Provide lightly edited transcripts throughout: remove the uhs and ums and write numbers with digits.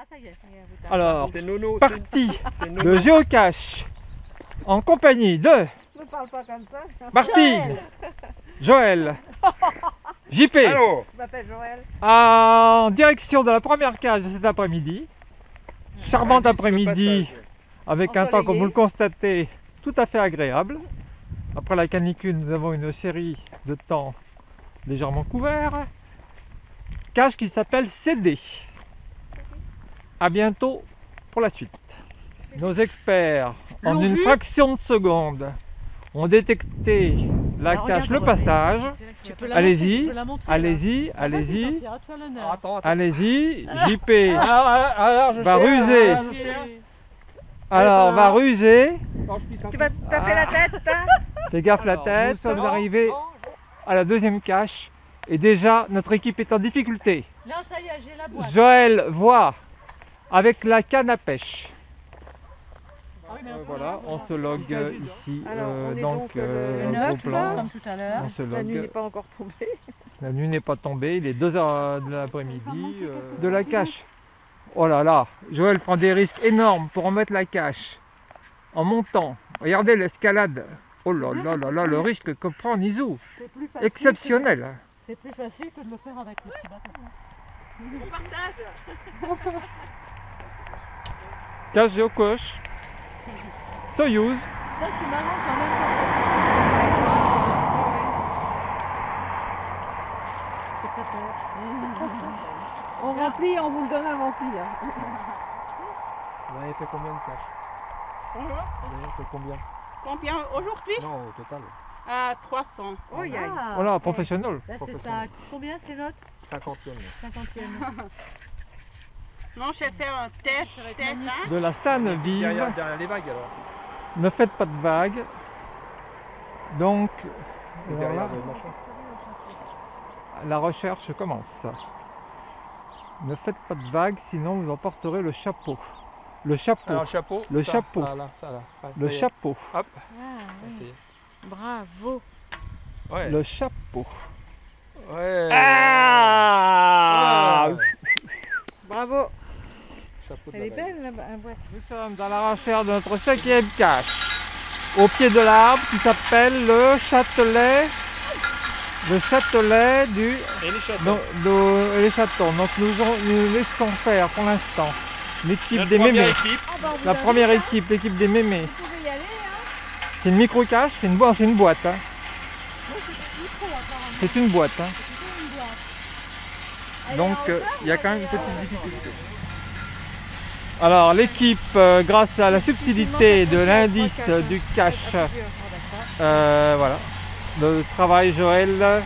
Ah, ça y est, Alors, C'est Nono. parti C'est Nono. de géocache en compagnie de ne parle pas comme ça. Martine, Joël, JP, Allô. Je m'appelle Joël. en direction de la première cage de cet après-midi. Charmant après-midi avec un temps, comme vous le constatez, tout à fait agréable. Après la canicule, nous avons une série de temps légèrement couverts. Cage qui s'appelle CD. À bientôt pour la suite. Nos experts, en une fraction de seconde, ont détecté la cache, le passage. Allez-y, allez-y, allez-y, allez-y. JP va ruser. Alors, va ruser. Tu vas te taper la tête, hein? Fais gaffe la tête. Nous sommes arrivés à la deuxième cache. Et déjà, notre équipe est en difficulté. Là, ça y est, j'ai la boîte. Joël voit avec la canne à pêche. Voilà, on se log ici. Alors, on est Donc, le un 9, gros plan. comme tout à l'heure. On se La nuit n'est log. pas encore tombée. La nuit n'est pas tombée, il est 2h de l'après-midi. De la cache. Oh là là, Joël prend des risques énormes pour remettre la cache en montant. Regardez l'escalade. Oh là là là là, le risque que prend Nizou. Exceptionnel. C'est plus facile que de le faire avec le petit bateau. On partage. Cache géocoche. Soyuz. Ça, c'est marrant quand même. C'est pas tort. On remplit, on vous le donne à remplir. Vous avez fait combien de caches? Vous avez fait combien? Combien aujourd'hui? Non, au total. 300. Oh, y a. Voilà, professionnel. Là, c'est ça. Combien c'est l'autre? 50e. 50e. Non, je vais faire un test. Hein? De la Sanne vive. Derrière les vagues alors. Ne faites pas de vagues. Donc, Derrière voilà, le machin. la recherche commence. Ne faites pas de vagues, sinon vous emporterez le chapeau. Le chapeau. Alors, chapeau. Le ça, chapeau. Ça, là, ça, là. Ouais, Le ça y est. chapeau. Hop. Ah, oui. Ok. Bravo. Ouais. Le chapeau. Ouais. Ah Ouais. Bravo. Chapeau de Elle la est vague. belle, la boîte. Nous sommes dans la recherche de notre 5e cache. Au pied de l'arbre qui s'appelle le Châtelet. Le Châtelet du... Et les châteaux. les chatons. Donc nous laissons faire pour l'instant l'équipe des Première mémés. équipe. La première équipe, l'équipe des mémés. Vous pouvez y aller, hein? C'est une micro-cache, c'est une boîte. Hein. Moi, c'est un micro, apparemment. C'est une boîte. Hein. C'est plutôt une boîte. Elle est Donc en hauteur, il y a quand même elle une est petite en- difficulté. Alors l'équipe, grâce à la subtilité de l'indice du cache, voilà, le travail Joël,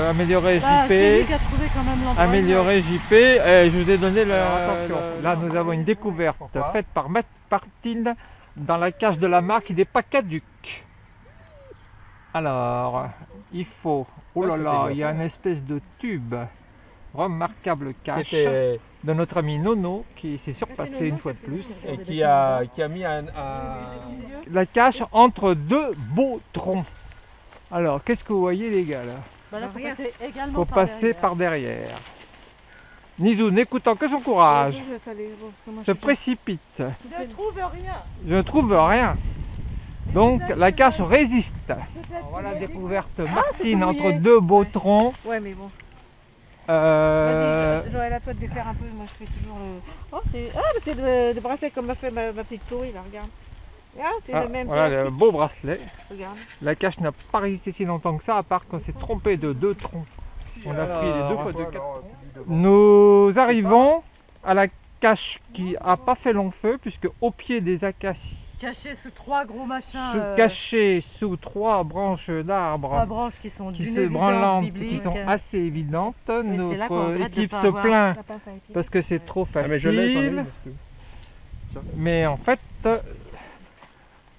améliorer Bah, c'est lui JP, qui a trouvé quand même l'endroit. améliorer JP, et je vous ai donné Alors, attention. là nous avons une découverte Pourquoi faite par Martine dans la cache de la marque des Pacaduc. Alors, il faut, oh là Ouais, là, c'était il y a bien une espèce de tube, remarquable cache Qui de notre ami Nono qui s'est surpassé une fois de plus. et qui a mis un... La cache entre deux beaux troncs. Alors, qu'est-ce que vous voyez les gars là? Bah là, faut passer également Faut passer par derrière. Nizou, n'écoutant que son courage, se précipite. Je ne trouve rien. Je ne trouve rien. Donc la cache résiste. Voilà la découverte Martine entre deux beaux troncs. Ouais, mais bon. Euh, Vas-y, Joël, à toi de les faire un peu. Moi, je fais toujours le. Oh, c'est le bracelet comme m'a fait ma petite souris, là, regarde. Ah, c'est le même. voilà le plastique. beau bracelet. Regarde. La cache n'a pas résisté si longtemps que ça, à part qu'on s'est trompé de deux troncs. On a pris les deux fois de quatre. Nous arrivons à la cache qui n'a pas fait long feu, puisque au pied des acacias, Caché sous trois gros machins. cachés sous trois branches Trois d'arbres branches qui sont qui d'une se évidence branlantes, qui biblique. sont assez évidentes, c'est là qu'on notre regrette de équipe pas se avoir plaint la pince à épiler. parce que c'est trop Ah, mais je l'ai, j'en ai facile. une. Mais en fait,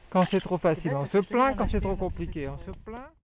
quand c'est trop facile, C'est on vrai se que je plaint, l'ai quand c'est acheté, trop là, compliqué, on c'est se plaint.